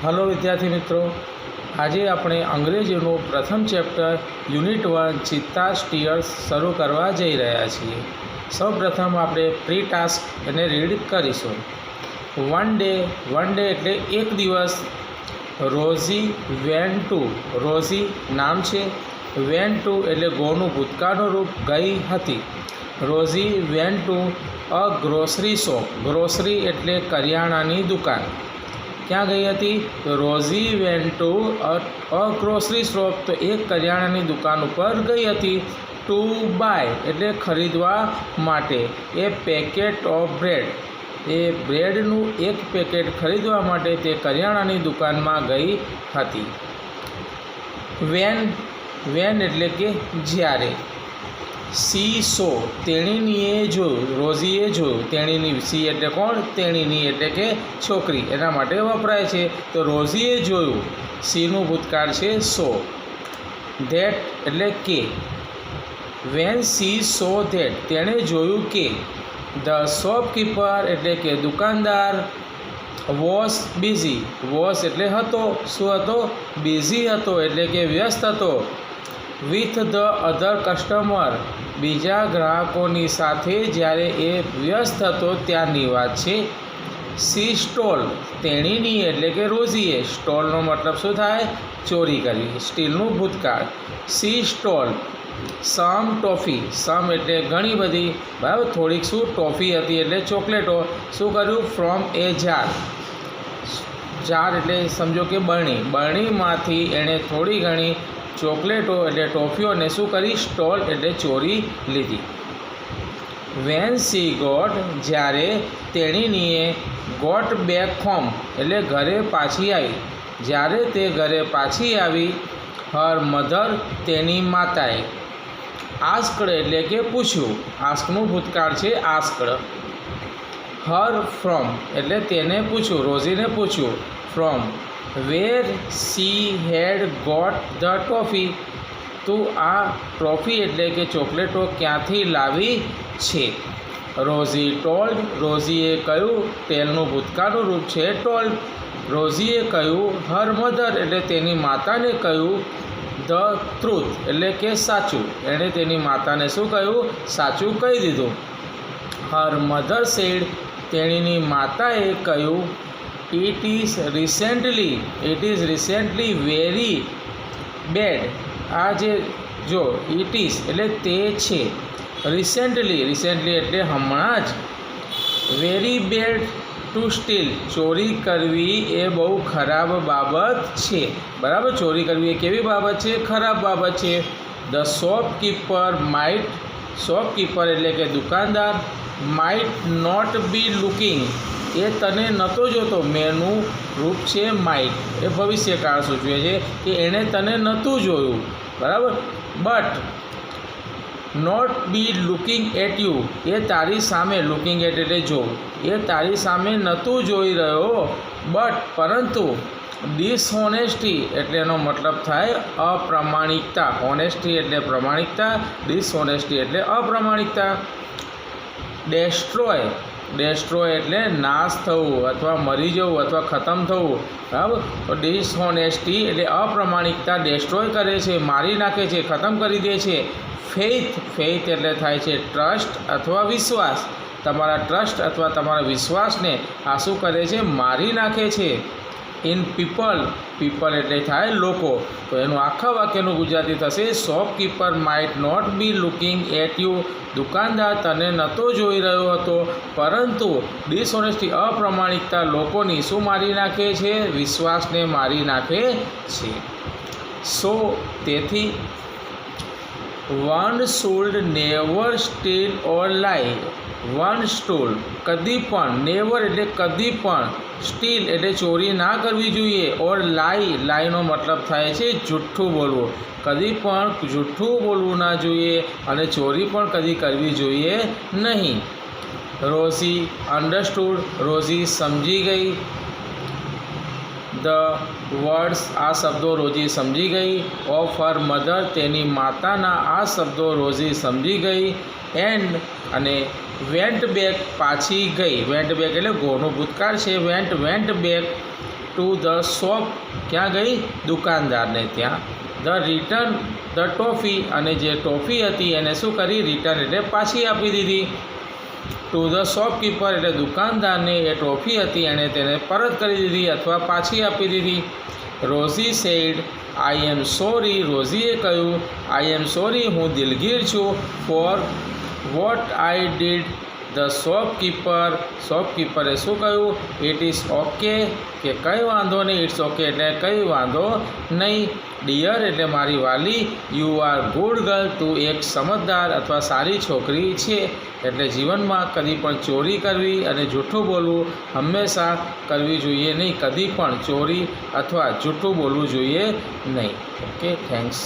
Hello વિદ્યાર્થી મિત્રો, આજે આપણે અંગ્રેજીનું પ્રથમ ચેપ્ટર યુનિટ 1 ચિત્તા સ્ટીયર્સ શરૂ કરવા જઈ રહ્યા છીએ. સૌપ્રથમ આપણે પ્રી ટાસ્ક એને રીડ કરીશું. વન ડે એટલે એક દિવસ. રોઝી વેન ટુ, રોઝી નામ છે. વેન ટુ એટલે ગોનું ભૂતકાળનું રૂપ ગઈ હતી. Rosie went to a grocery shop, grocery એટલે કરિયાણાની દુકાન. ક્યાં ગઈ હતી? Rosie went to a grocery shop, તો એક કરિયાણાની દુકાન ઉપર ગઈ હતી. ટુ બાય એટલે ખરીદવા માટે. એ પેકેટ ઓફ બ્રેડ, એ બ્રેડનું એક પેકેટ ખરીદવા માટે તે કરિયાણાની દુકાનમાં ગઈ હતી. વેન એટલે કે જ્યારે. સી સો તેણીનીએ જોયું, રોઝીએ જોયું. તેણીની, સી એટલે કોણ? તેણીની એટલે કે છોકરી, એના માટે વપરાય છે. તો રોઝીએ જોયું, સીનું ભૂતકાળ છે સો. ધેટ એટલે કે. વેન સી સો ધેટ, તેણે જોયું કે. ધ શોપકીપર એટલે કે દુકાનદાર. વોઝ બિઝી, વોઝ એટલે હતો, શું હતો? બિઝી હતો એટલે કે વ્યસ્ત હતો. વિથ ધ અધર કસ્ટમર, બીજા ગ્રાહકોની સાથે જ્યારે એ વ્યસ્ત હતો ત્યારની વાત છે. સી સ્ટોલ, તેણીની એટલે કે રોઝીએ. સ્ટોલનો મતલબ શું થાય? ચોરી કરવી. સ્ટીલનું ભૂતકાળ. સી સ્ટોલ સમ ટોફી, સમ એટલે ઘણી બધી, બરાબર. થોડીક શું? ટોફી હતી એટલે ચોકલેટો. શું કર્યું? ફ્રોમ એ જાર, જાર એટલે સમજો કે બરણી, બરણીમાંથી એણે થોડી ઘણી ચોકલેટો એટલે ટોફીઓને શું કરી? સ્ટોલ એટલે ચોરી લીધી. વેન સી ગોટ, જ્યારે તેણીનીએ ગોટ બેક હોમ એટલે ઘરે પાછી આવી. જ્યારે તે ઘરે પાછી આવી. હર મધર તેની માતાએ. આસ્કડ એટલે કે પૂછ્યું. આસ્કનું ભૂતકાળ છે આસ્કડ. હર ફ્રોમ એટલે તેને પૂછ્યું, રોઝીને પૂછ્યું. From where she had got the toffee, તું આ ટ્રોફી એટલે કે ચોકલેટો ક્યાંથી લાવી છે? રોઝી ટોલ્ડ, રોઝીએ કહ્યું. ટેલનું ભૂતકાળનું રૂપ છે ટોલ્ડ. રોઝીએ કહ્યું. હર મધર એટલે તેની માતાને કહ્યું. ધ ટ્રુથ એટલે કે સાચું, એણે તેની માતાને શું કહ્યું? સાચું કહી દીધું. હર મધર સેડ, તેણીની માતાએ કહ્યું. It is recently very bad. આ જે જો ઇટ ઇઝ એટલે તે છે. રિસેન્ટલી એટલે હમણાં જ. વેરી બેડ ટુ સ્ટીલ, ચોરી કરવી એ બહુ ખરાબ બાબત છે, બરાબર. ચોરી કરવી એ કેવી બાબત છે? ખરાબ બાબત છે. ધ શોપકીપર માઇટ, શોપકીપર એટલે કે દુકાનદાર. માઇટ નોટ બી લુકિંગ, એ તને નહોતો જોતો. મેનું રૂપ છે માઇટ, એ ભવિષ્યકાળ સૂચવે છે કે એણે તને નહોતું જોયું, બરાબર. But not be looking at you, એ તારી સામે, લુકિંગ એટ એટલે જોવું, એ તારી સામે નહોતું જોઈ રહ્યો. બટ પરંતુ ડિસહોનેસ્ટી એટલે એનો મતલબ થાય અપ્રામાણિકતા. હોનેસ્ટી એટલે પ્રમાણિકતા, ડિસહોનેસ્ટી એટલે અપ્રામાણિકતા. ડેસ્ટ્રોય એટલે નાશ થવું અથવા મરી જવું અથવા ખતમ થવું, બરાબર. તો ડિસહોનેસ્ટી એટલે અપ્રામાણિકતા ડેસ્ટ્રોય કરે છે, મારી નાખે છે, ખતમ કરી દે છે. ફેઇથ એટલે થાય છે ટ્રસ્ટ અથવા વિશ્વાસ. તમારા ટ્રસ્ટ અથવા તમારા વિશ્વાસને આ શું કરે છે? મારી નાખે છે. ઇન પીપલ એટલે થાય લોકો. તો એનું આખા વાક્યનું ગુજરાતી થશે. Shopkeeper might not be looking at you, દુકાનદાર તને નહોતો જોઈ રહ્યો હતો, પરંતુ ડિસહોનેસ્ટી અપ્રામાણિકતા લોકોની શું મારી નાખે છે? વિશ્વાસને મારી નાખે છે. સો તેથી વન શુડ નેવર સ્ટીલ ઓર લાઈ. વન સ્ટૂલ કદી પણ, નેવર એટલે કદી પણ, સ્ટીલ એટલે ચોરી ના કરવી જોઈએ. ઓર લાઈનો મતલબ થાય છે જુઠ્ઠું બોલવું. કદી પણ જુઠ્ઠું બોલવું ના જોઈએ અને ચોરી પણ કદી કરવી જોઈએ નહીં. રોઝી અન્ડરસ્ટૂડ, રોઝી સમજી ગઈ. ધ વર્ડ્સ, આ શબ્દો રોઝી સમજી ગઈ. ઓફ હર મધર, તેની માતાના આ શબ્દો રોઝી સમજી ગઈ. એન્ડ અને વેન્ટ બેક પાછી ગઈ. વેન્ટ બેક એટલે ગોનું ભૂતકાળ છે. Went back to the shop, ક્યાં ગઈ? દુકાનદારને ત્યાં. ધ રિટર્ન ધ ટોફી, અને જે ટોફી હતી એને શું કરી? રિટર્ન એટલે પાછી આપી દીધી. ટુ ધ શોપકીપર એટલે દુકાનદારને એ ટોફી હતી એણે તેને પરત કરી દીધી અથવા પાછી આપી દીધી. Rosie said I am sorry, રોઝીએ કહ્યું આઈ એમ સોરી, હું દિલગીર છું. For what I did. The શોપકીપરે શું કહ્યું? ઇટ ઇઝ ઓકે, કે કંઈ વાંધો નહીં. ઇટ્સ ઓકે એટલે કંઈ વાંધો નહીં. ડિયર એટલે મારી વાલી. યુ આર ગુડ ગર્લ, તું એક સમજદાર અથવા સારી છોકરી છે. એટલે જીવનમાં કદી પણ ચોરી કરવી અને જૂઠું બોલવું હંમેશા કરવી જોઈએ નહીં. કદી પણ ચોરી અથવા જૂઠું બોલવું જોઈએ નહીં. Okay, thanks.